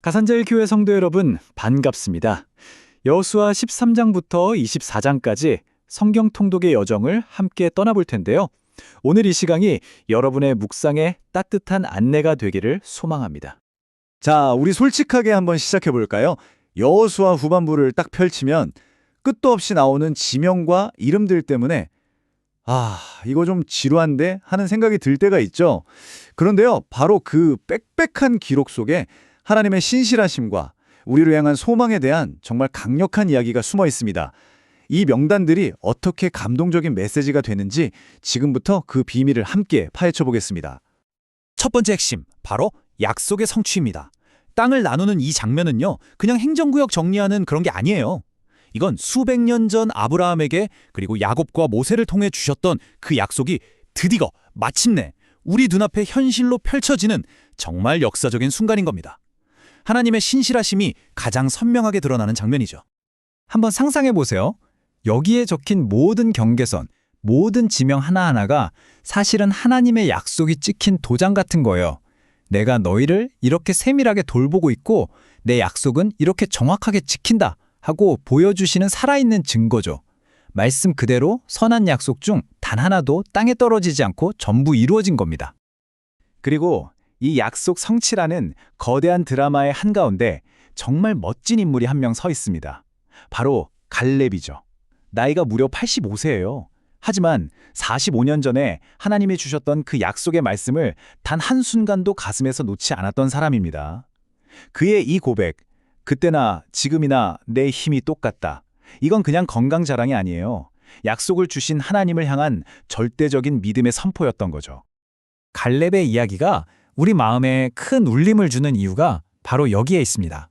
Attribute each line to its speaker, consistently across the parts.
Speaker 1: 가산자일 교회 성도 여러분, 반갑습니다. 여호수아 13장부터 24장까지 성경 통독의 여정을 함께 떠나볼 텐데요. 오늘 이 시간이 여러분의 묵상에 따뜻한 안내가 되기를 소망합니다.
Speaker 2: 자, 우리 솔직하게 한번 시작해 볼까요? 여호수아 후반부를 딱 펼치면 끝도 없이 나오는 지명과 이름들 때문에 이거 좀 지루한데 하는 생각이 들 때가 있죠. 그런데요, 바로 그 빽빽한 기록 속에 하나님의 신실하심과 우리를 향한 소망에 대한 정말 강력한 이야기가 숨어 있습니다. 이 명단들이 어떻게 감동적인 메시지가 되는지 지금부터 그 비밀을 함께 파헤쳐 보겠습니다.
Speaker 3: 첫 번째 핵심, 바로 약속의 성취입니다. 땅을 나누는 이 장면은요, 그냥 행정구역 정리하는 그런 게 아니에요. 이건 수백 년 전 아브라함에게 그리고 야곱과 모세를 통해 주셨던 그 약속이 드디어 마침내 우리 눈앞에 현실로 펼쳐지는 정말 역사적인 순간인 겁니다. 하나님의 신실하심이 가장 선명하게 드러나는 장면이죠.
Speaker 1: 한번 상상해 보세요. 여기에 적힌 모든 경계선, 모든 지명 하나하나가 사실은 하나님의 약속이 찍힌 도장 같은 거예요. 내가 너희를 이렇게 세밀하게 돌보고 있고 내 약속은 이렇게 정확하게 지킨다 하고 보여주시는 살아있는 증거죠. 말씀 그대로 선한 약속 중 단 하나도 땅에 떨어지지 않고 전부 이루어진 겁니다. 그리고 이 약속 성취라는 거대한 드라마의 한가운데 정말 멋진 인물이 한 명 서 있습니다. 바로 갈렙이죠. 나이가 무려 85세예요. 하지만 45년 전에 하나님이 주셨던 그 약속의 말씀을 단 한순간도 가슴에서 놓지 않았던 사람입니다. 그의 이 고백, 그때나 지금이나 내 힘이 똑같다. 이건 그냥 건강 자랑이 아니에요. 약속을 주신 하나님을 향한 절대적인 믿음의 선포였던 거죠. 갈렙의 이야기가 우리 마음에 큰 울림을 주는 이유가 바로 여기에 있습니다.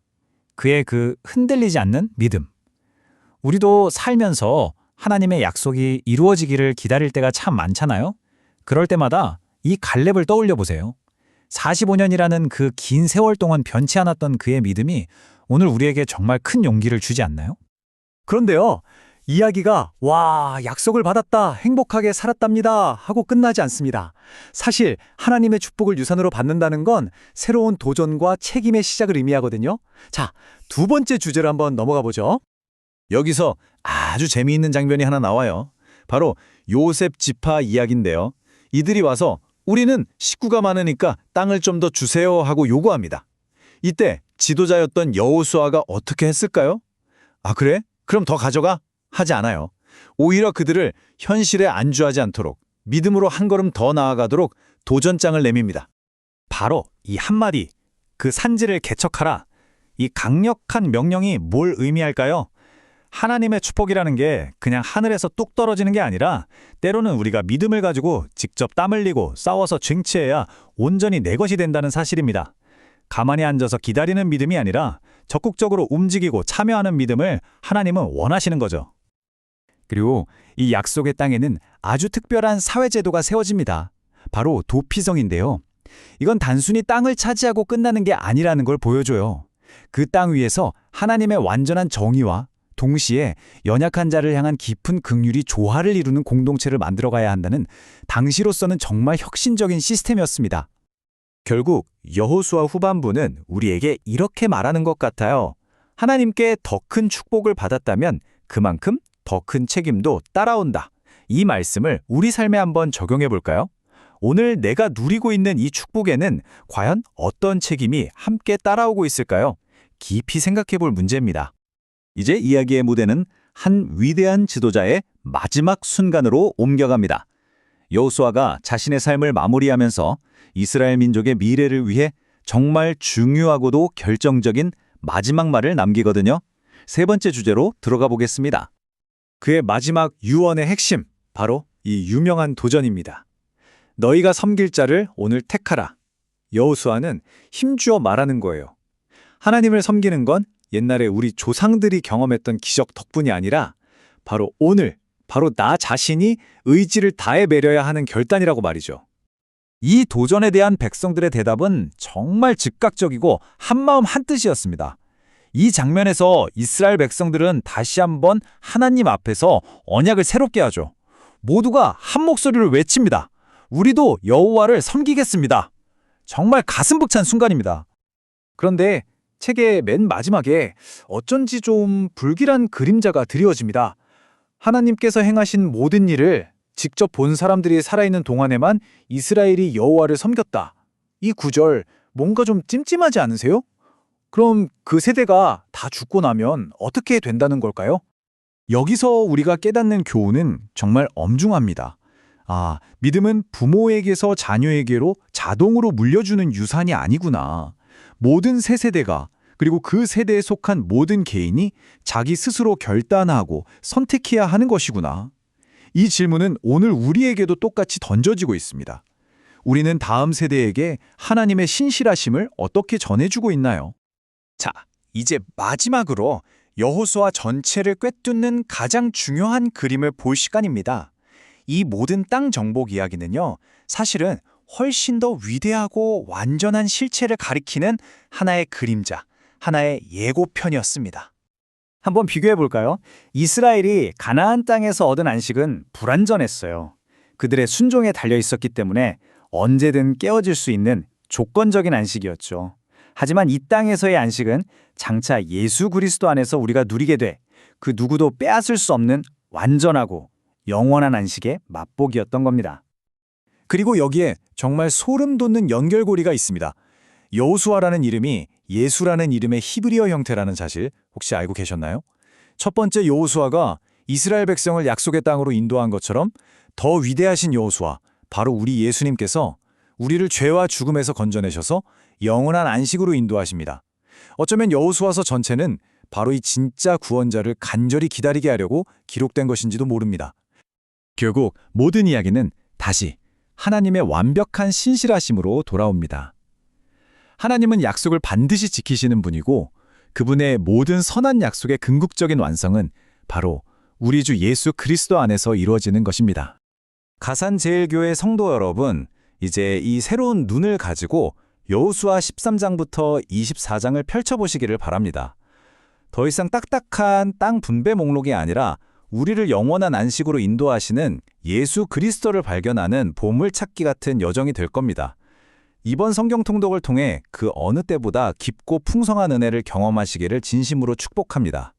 Speaker 1: 그의 그 흔들리지 않는 믿음. 우리도 살면서 하나님의 약속이 이루어지기를 기다릴 때가 참 많잖아요. 그럴 때마다 이 갈렙을 떠올려 보세요. 45년이라는 그 긴 세월 동안 변치 않았던 그의 믿음이 오늘 우리에게 정말 큰 용기를 주지 않나요?
Speaker 4: 그런데요, 이야기가 약속을 받았다, 행복하게 살았답니다 하고 끝나지 않습니다. 사실 하나님의 축복을 유산으로 받는다는 건 새로운 도전과 책임의 시작을 의미하거든요. 자, 두 번째 주제로 한번 넘어가 보죠.
Speaker 3: 여기서 아주 재미있는 장면이 하나 나와요. 바로 요셉 지파 이야기인데요. 이들이 와서 우리는 식구가 많으니까 땅을 좀 더 주세요 하고 요구합니다. 이때 지도자였던 여호수아가 어떻게 했을까요? 그래? 그럼 더 가져가? 하지 않아요. 오히려 그들을 현실에 안주하지 않도록 믿음으로 한 걸음 더 나아가도록 도전장을 내밉니다. 바로 이 한마디, 그 산지를 개척하라. 이 강력한 명령이 뭘 의미할까요? 하나님의 축복이라는 게 그냥 하늘에서 뚝 떨어지는 게 아니라 때로는 우리가 믿음을 가지고 직접 땀 흘리고 싸워서 쟁취해야 온전히 내 것이 된다는 사실입니다. 가만히 앉아서 기다리는 믿음이 아니라 적극적으로 움직이고 참여하는 믿음을 하나님은 원하시는 거죠.
Speaker 1: 그리고 이 약속의 땅에는 아주 특별한 사회제도가 세워집니다. 바로 도피성인데요. 이건 단순히 땅을 차지하고 끝나는 게 아니라는 걸 보여줘요. 그 땅 위에서 하나님의 완전한 정의와 동시에 연약한 자를 향한 깊은 긍휼이 조화를 이루는 공동체를 만들어가야 한다는 당시로서는 정말 혁신적인 시스템이었습니다.
Speaker 3: 결국 여호수아 후반부는 우리에게 이렇게 말하는 것 같아요. 하나님께 더 큰 축복을 받았다면 그만큼 더 큰 책임도 따라온다. 이 말씀을 우리 삶에 한번 적용해 볼까요? 오늘 내가 누리고 있는 이 축복에는 과연 어떤 책임이 함께 따라오고 있을까요? 깊이 생각해 볼 문제입니다. 이제 이야기의 무대는 한 위대한 지도자의 마지막 순간으로 옮겨갑니다. 여호수아가 자신의 삶을 마무리하면서 이스라엘 민족의 미래를 위해 정말 중요하고도 결정적인 마지막 말을 남기거든요. 세 번째 주제로 들어가 보겠습니다.
Speaker 1: 그의 마지막 유언의 핵심, 바로 이 유명한 도전입니다. 너희가 섬길 자를 오늘 택하라. 여호수아는 힘주어 말하는 거예요. 하나님을 섬기는 건 옛날에 우리 조상들이 경험했던 기적 덕분이 아니라 바로 오늘, 바로 나 자신이 의지를 다해 매려야 하는 결단이라고 말이죠.
Speaker 3: 이 도전에 대한 백성들의 대답은 정말 즉각적이고 한마음 한뜻이었습니다. 이 장면에서 이스라엘 백성들은 다시 한번 하나님 앞에서 언약을 새롭게 하죠. 모두가 한 목소리로 외칩니다. 우리도 여호와를 섬기겠습니다. 정말 가슴 벅찬 순간입니다.
Speaker 1: 그런데
Speaker 4: 책의 맨 마지막에 어쩐지 좀 불길한 그림자가 드리워집니다. 하나님께서 행하신 모든 일을 직접 본 사람들이 살아있는 동안에만 이스라엘이 여호와를 섬겼다. 이 구절 뭔가 좀 찜찜하지 않으세요? 그럼 그 세대가 다 죽고 나면 어떻게 된다는 걸까요?
Speaker 2: 여기서 우리가 깨닫는 교훈은 정말 엄중합니다. 믿음은 부모에게서 자녀에게로 자동으로 물려주는 유산이 아니구나. 모든 세 세대가 그리고 그 세대에 속한 모든 개인이 자기 스스로 결단하고 선택해야 하는 것이구나. 이 질문은 오늘 우리에게도 똑같이 던져지고 있습니다. 우리는 다음 세대에게 하나님의 신실하심을 어떻게 전해주고 있나요?
Speaker 1: 자, 이제 마지막으로 여호수아 전체를 꿰뚫는 가장 중요한 그림을 볼 시간입니다. 이 모든 땅 정복 이야기는요, 사실은 훨씬 더 위대하고 완전한 실체를 가리키는 하나의 그림자, 하나의 예고편이었습니다.
Speaker 4: 한번 비교해 볼까요? 이스라엘이 가나안 땅에서 얻은 안식은 불완전했어요. 그들의 순종에 달려 있었기 때문에 언제든 깨어질 수 있는 조건적인 안식이었죠. 하지만 이 땅에서의 안식은 장차 예수 그리스도 안에서 우리가 누리게 돼 그 누구도 빼앗을 수 없는 완전하고 영원한 안식의 맛보기였던 겁니다.
Speaker 3: 그리고 여기에 정말 소름 돋는 연결고리가 있습니다. 여호수아라는 이름이 예수라는 이름의 히브리어 형태라는 사실 혹시 알고 계셨나요? 첫 번째 여호수아가 이스라엘 백성을 약속의 땅으로 인도한 것처럼 더 위대하신 여호수아, 바로 우리 예수님께서 우리를 죄와 죽음에서 건져내셔서 영원한 안식으로 인도하십니다. 어쩌면 여호수아서 전체는 바로 이 진짜 구원자를 간절히 기다리게 하려고 기록된 것인지도 모릅니다.
Speaker 1: 결국 모든 이야기는 다시 하나님의 완벽한 신실하심으로 돌아옵니다. 하나님은 약속을 반드시 지키시는 분이고 그분의 모든 선한 약속의 궁극적인 완성은 바로 우리 주 예수 그리스도 안에서 이루어지는 것입니다.
Speaker 3: 가산제일교회 성도 여러분, 이제 이 새로운 눈을 가지고 여호수아 13장부터 24장을 펼쳐보시기를 바랍니다. 더 이상 딱딱한 땅 분배 목록이 아니라 우리를 영원한 안식으로 인도하시는 예수 그리스도를 발견하는 보물찾기 같은 여정이 될 겁니다. 이번 성경 통독을 통해 그 어느 때보다 깊고 풍성한 은혜를 경험하시기를 진심으로 축복합니다.